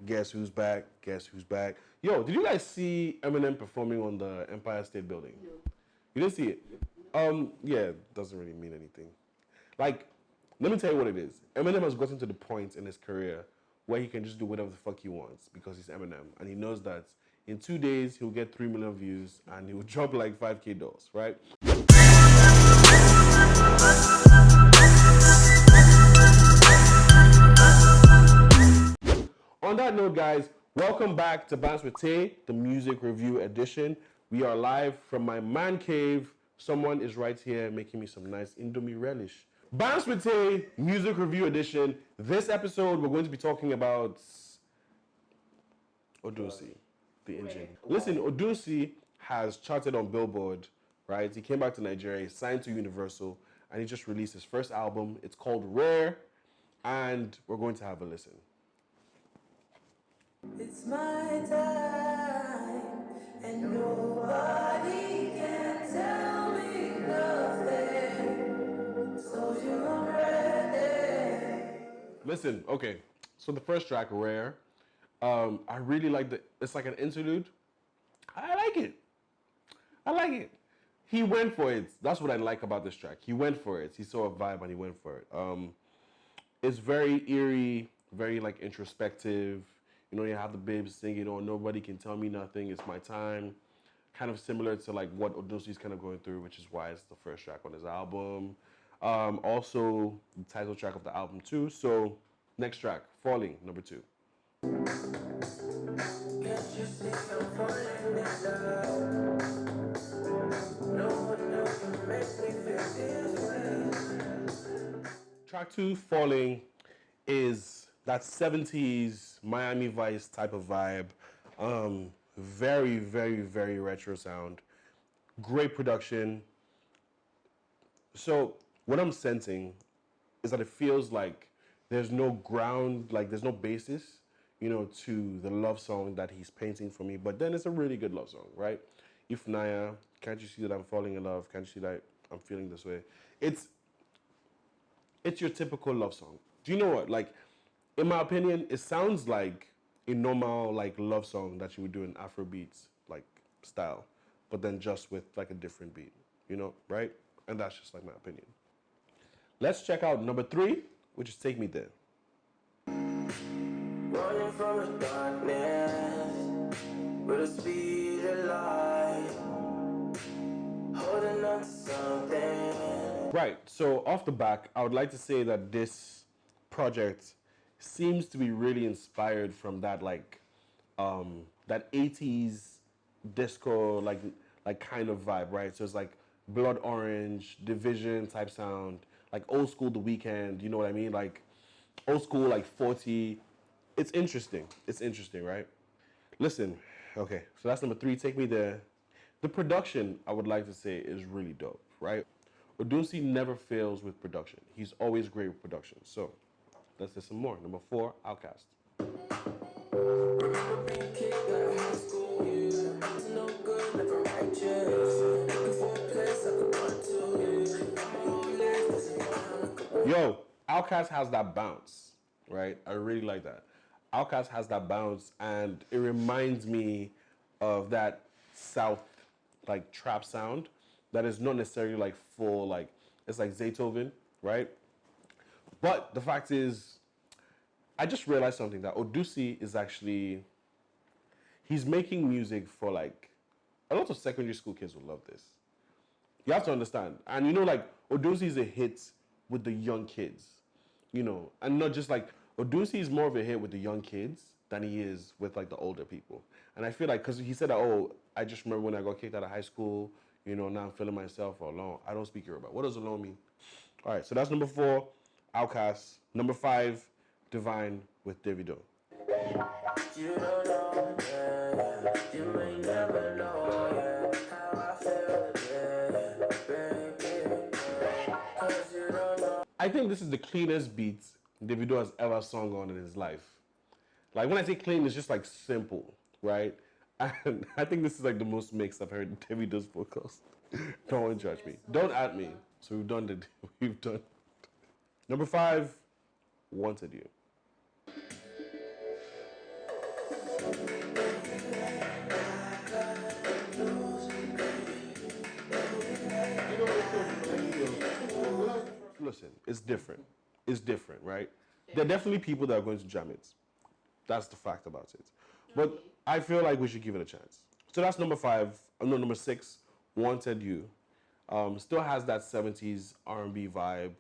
Guess who's back? Guess who's back? Yo, did you guys see Eminem performing on the Empire State Building? No. You didn't see it? Yeah, it doesn't really mean anything. Like, let me tell you what it is. Eminem has gotten to the point in his career where he can just do whatever the fuck he wants because he's Eminem. And he knows that in 2 days, he'll get 3 million views and he'll drop like $5K, right? On that note, guys, welcome back to Bants With Tey, the music review edition. We are live from my man cave. Someone is right here making me some nice Indomie relish. Bants With Tey, music review edition. This episode, we're going to be talking about Odunsi, the engine. Listen, Odunsi has charted on Billboard, right? He came back to Nigeria, he signed to Universal, and he just released his first album. It's called Rare, and we're going to have a listen. It's my time, and nobody can tell me nothing. So you're ready. Listen, okay. So the first track, Rare, I really like it's like an interlude. I like it. He went for it. That's what I like about this track. He went for it. He saw a vibe and he went for it. It's very eerie, very like introspective. You know, you have the babes singing, "Oh, nobody can tell me nothing. It's my time." Kind of similar to like what Odunsi's kind of going through, which is why it's the first track on his album. Also, the title track of the album too. So, next track, Falling, number 2. Track 2, Falling, is that 70s Miami Vice type of vibe. Very, very, very retro sound. Great production. So what I'm sensing is that it feels like there's no ground, like there's no basis, you know, to the love song that he's painting for me. But then it's a really good love song, right? If Naya, can't you see that I'm falling in love? Can't you see that I'm feeling this way? It's your typical love song. Do you know what? Like, in my opinion, it sounds like a normal like love song that you would do in Afrobeats like style, but then just with like a different beat, you know, right? And that's just like my opinion. Let's check out number 3, which is Take Me There. Running from the darkness with a speed of light, holding on to something. Right, so off the back, I would like to say that this project seems to be really inspired from that like that 80s disco like kind of vibe, right? So it's like Blood Orange, Division type sound, like old school The Weeknd, you know what I mean? Like old school like 40. It's interesting, right? Listen, okay, so that's number 3, Take Me There. The production, I would like to say, is really dope, right? Odunsi never fails with production. He's always great with production. So let's do some more. Number 4, Outkast. Yo, Outkast has that bounce, right? I really like that. Outkast has that bounce, and it reminds me of that South like trap sound that is not necessarily like full, like it's like Zaytoven, right? But the fact is, I just realized something, that Odunsi is actually, he's making music for like, a lot of secondary school kids will love this. You have to understand. And you know, like, Odunsi is a hit with the young kids, you know, and not just like, Odunsi is more of a hit with the young kids than he is with like the older people. And I feel like, because he said that, oh, I just remember when I got kicked out of high school, you know, now I'm feeling myself alone. I don't speak Yoruba. What does alone mean? All right, so that's number 4, Outkast. Number 5, Divine with Davido. You don't know, yeah. You may never know, yeah, how I feel, yeah, baby. 'Cause you don't know. I think this is the cleanest beat Davido has ever sung on in his life. Like, when I say clean, it's just like simple, right? And I think this is like the most mixed I've heard Davido's vocals. Don't judge me. Don't at me. So we've done. Number 5, Wanted You. It's different. It's different, right? There are definitely people that are going to jam it. That's the fact about it. But I feel like we should give it a chance. So that's number 5. No, number 6. Wanted You. Still has that 70s R&B vibe.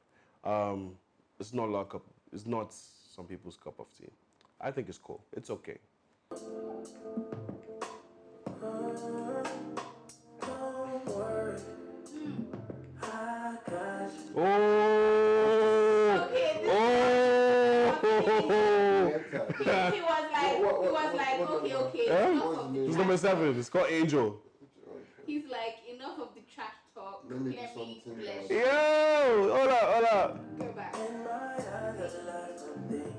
It's not like it's not some people's cup of tea. I think it's cool. It's okay. Oh! Okay, this he was like, okay, enough of the It's trash number 7. talk. It's called Angel. He's like, enough of the trash talk. Let me eat flesh. Yo! Hold up. Go back.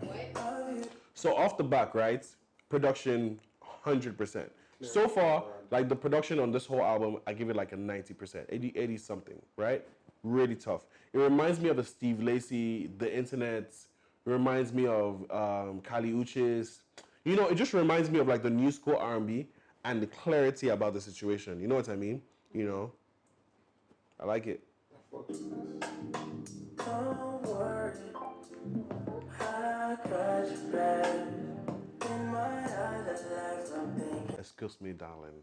What? So off the back, right? Production, 100%. So far, like the production on this whole album, I give it like a 90%, 80 something, right? Really tough. It reminds me of a Steve Lacy, The Internet. It reminds me of Kali Uchis. You know, it just reminds me of like the new school R&B and the clarity about the situation. You know what I mean? You know, I like it. Don't worry, I got your back. In my eyes, like something. Excuse me, darling.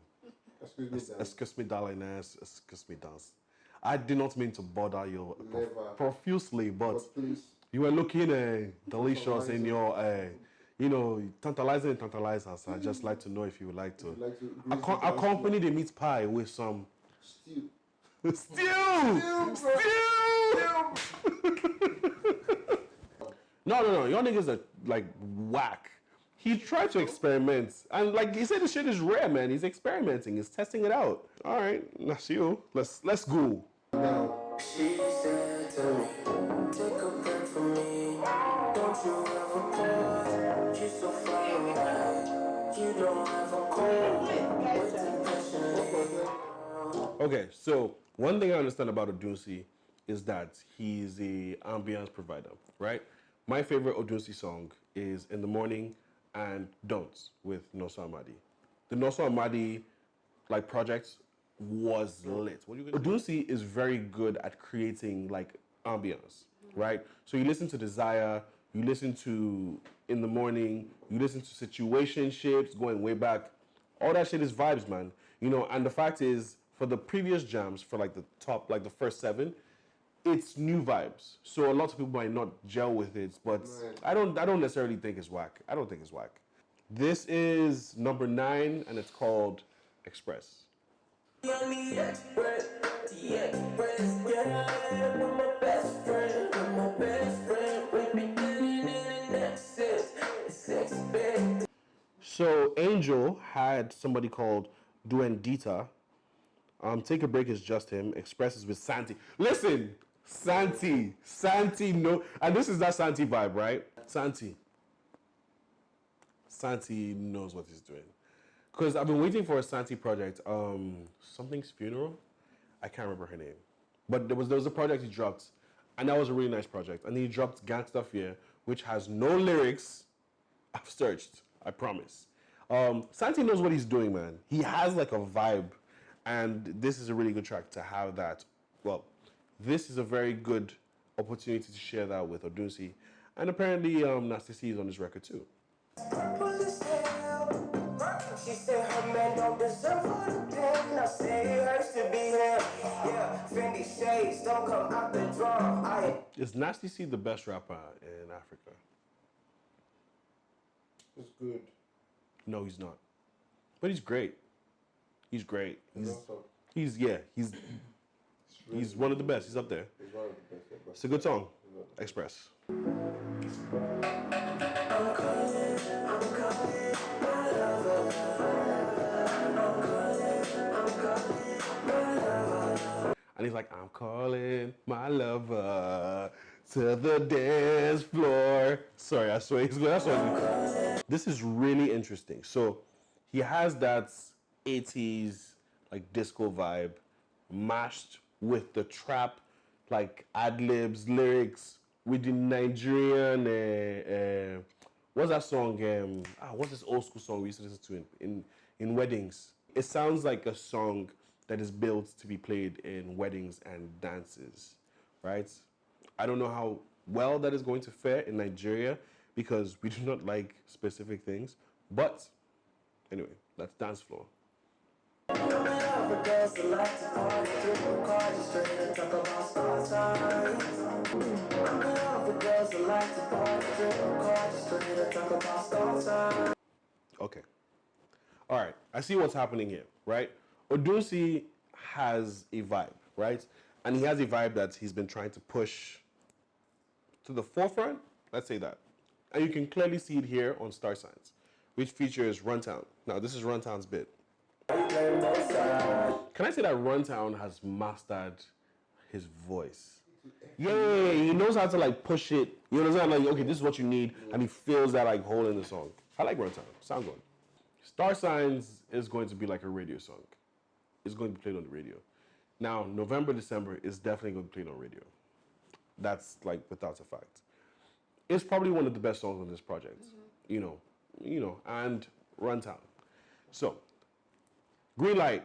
Excuse me, Dan. Excuse me, darling. Excuse me, dance. I did not mean to bother you Never. profusely, but please. you were looking delicious in your, you know, tantalizing and tantalize us. I'd just like to know if you would like to, accompany the meat pie with some Stew. stew. No. Your niggas are like whack. He tried to experiment, and like he said, the shit is rare, man. He's experimenting. He's testing it out. All right, that's you. Let's go. She said to me, take a break from me. Don't you ever pause? You're so far away. You don't have a cold. Okay, so one thing I understand about Odunsi is that he's a ambience provider, right? My favorite Odunsi song is In the Morning and Don't with Noso Amadi. The Noso Amadi like project was lit. Odunsi is very good at creating like ambience, right? So you listen to Desire, you listen to In the Morning, you listen to Situationships going way back. All that shit is vibes, man. You know, and the fact is, for the previous jams, for like the top, like the first 7, it's new vibes. So a lot of people might not gel with it, but I don't necessarily think it's whack. I don't think it's whack. This is number 9, and it's called Express. On the express, yeah. I'm my best friend. We've been getting in excess. It's expected. So Angel had somebody called Duendita. Take a Break is just him. Express is with Santi. Listen, Santi, no, and this is that Santi vibe, right? Santi knows what he's doing. Because I've been waiting for a Santi project. Something's Funeral. I can't remember her name, but there was a project he dropped, and that was a really nice project. And he dropped Gangsta Fear, which has no lyrics. I've searched. I promise. Santi knows what he's doing, man. He has like a vibe, and this is a really good track to have that. Well, this is a very good opportunity to share that with Odunsi, and apparently Nasty C is on this record too. She said her man don't deserve all the pain. I say it hurts to be here. Yeah, Fendi shades don't come out the drawer. Is Nasty C the best rapper in Africa? It's good. No, he's not. But he's great. He's great. He's one of the best. He's up there. He's one of the best. It's a good song. Express. And he's like, I'm calling my lover to the dance floor. Sorry, I swear he's good. This is really interesting. So he has that 80s like disco vibe mashed with the trap, like ad-libs, lyrics with the Nigerian, what's that song? What's this old school song we used to listen to in weddings? It sounds like a song that is built to be played in weddings and dances, right? I don't know how well that is going to fare in Nigeria because we do not like specific things. But anyway, that's dance floor. Okay. All right. I see what's happening here, right? Odunsi has a vibe, right? And he has a vibe that he's been trying to push to the forefront. Let's say that. And you can clearly see it here on Star Signs, which features Runtown. Now, this is Runtown's bit. Can I say that Runtown has mastered his voice? Yeah, he knows how to like push it. You understand? Like, okay, this is what you need, and he feels that like hole in the song. I like Runtown. Sound good. Star Signs is going to be like a radio song. It's going to be played on the radio. Now, November, December is definitely going to be played on radio. That's like without a fact. It's probably one of the best songs on this project. And Runtown. So, Green Light.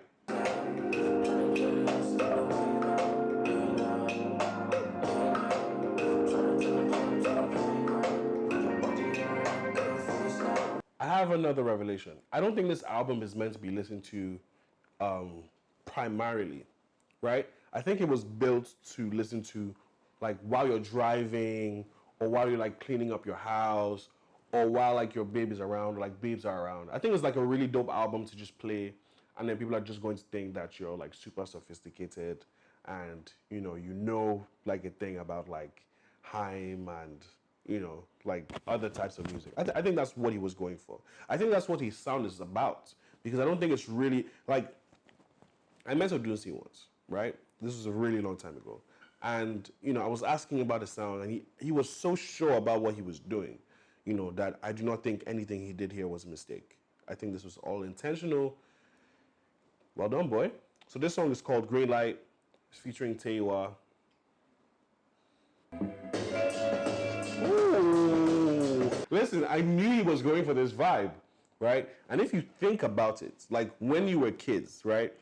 I have another revelation. I don't think this album is meant to be listened to primarily, right? I think it was built to listen to like while you're driving or while you're like cleaning up your house or while like your babe is around, like babes are around. I think it's like a really dope album to just play and then people are just going to think that you're like super sophisticated and you know like a thing about like Haim and like other types of music. I think that's what he was going for. I think that's what his sound is about because I don't think it's really like I met Odunsi once, right? This was a really long time ago. And, I was asking about the sound and he was so sure about what he was doing, that I do not think anything he did here was a mistake. I think this was all intentional. Well done, boy. So this song is called Green Light. It's featuring Teiwa. Ooh. Listen, I knew he was going for this vibe, right? And if you think about it, like when you were kids, right?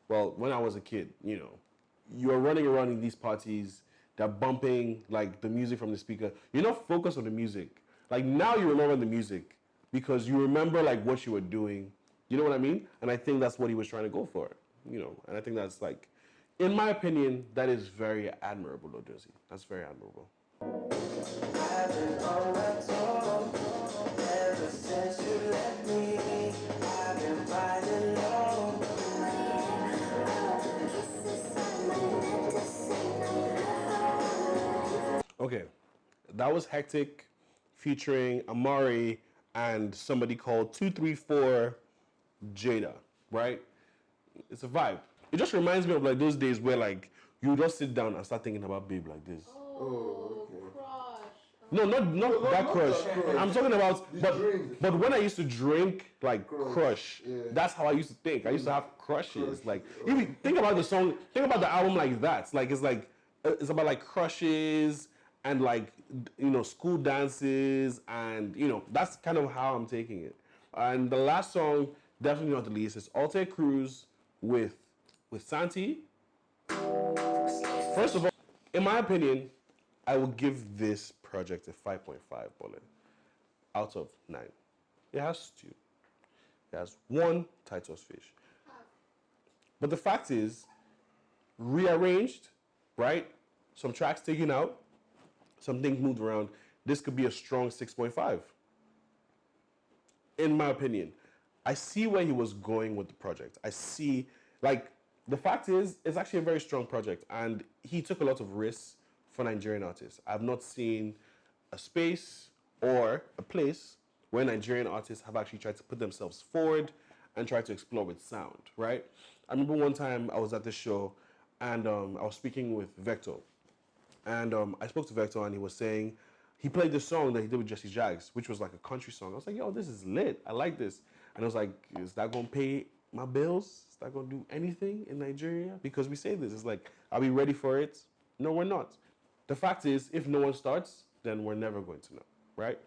Well, when I was a kid, you are running around in these parties, they're bumping like the music from the speaker. You're not focused on the music. Like now you remember the music because you remember like what you were doing. You know what I mean? And I think that's what he was trying to go for, and I think that's like, in my opinion, that is very admirable, Odunsi. That's very admirable. Okay, that was Hectic featuring Amari and somebody called 234 Jada, right? It's a vibe. It just reminds me of like those days where like you just sit down and start thinking about babe like this. Oh, crush. No, not that crush. I'm talking about, but when I used to drink, like crush, that's how I used to think. I used to have crushes. Like, if you think about the song, think about the album like that. Like, it's about like crushes and like, school dances and, that's kind of how I'm taking it. And the last song, definitely not the least, is Alte Cruz with Santi. First of all, in my opinion, I will give this project a 5.5 bullet out of 9. It has 2. It has 1 Titus fish. But the fact is, rearranged, right? Some tracks taken out, some things moved around. This could be a strong 6.5. In my opinion, I see where he was going with the project. I see, like, the fact is, it's actually a very strong project, and he took a lot of risks for Nigerian artists. I've not seen a space or a place where Nigerian artists have actually tried to put themselves forward and try to explore with sound, right? I remember one time I was at this show and I was speaking with Vector. And I spoke to Vector and he was saying, he played this song that he did with Jesse Jags, which was like a country song. I was like, yo, this is lit. I like this. And I was like, is that going to pay my bills? Is that going to do anything in Nigeria? Because we say this. It's like, are we ready for it? No, we're not. The fact is, if no one starts, then we're never going to know, right?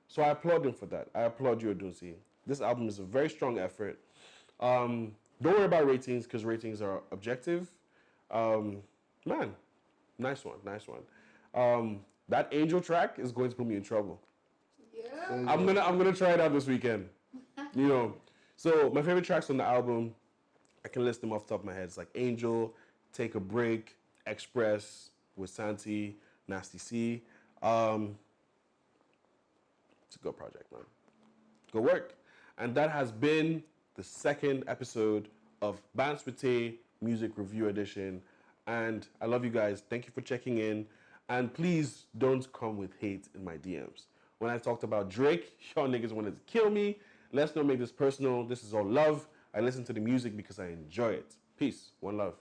So I applaud him for that. I applaud you, Odunsi. This album is a very strong effort. Don't worry about ratings, because ratings are objective. Man, nice one, nice one. That Angel track is going to put me in trouble. Yeah. I'm gonna try it out this weekend. You know. So my favorite tracks on the album, I can list them off the top of my head. It's like Angel, Take a Break, Express with Santi, Nasty C. It's a good project, man. Good work. And that has been the second episode of Bants With Tey Music Review Edition. And I love you guys. Thank you for checking in. And please don't come with hate in my DMs. When I talked about Drake, y'all niggas wanted to kill me. Let's not make this personal. This is all love. I listen to the music because I enjoy it. Peace. One love.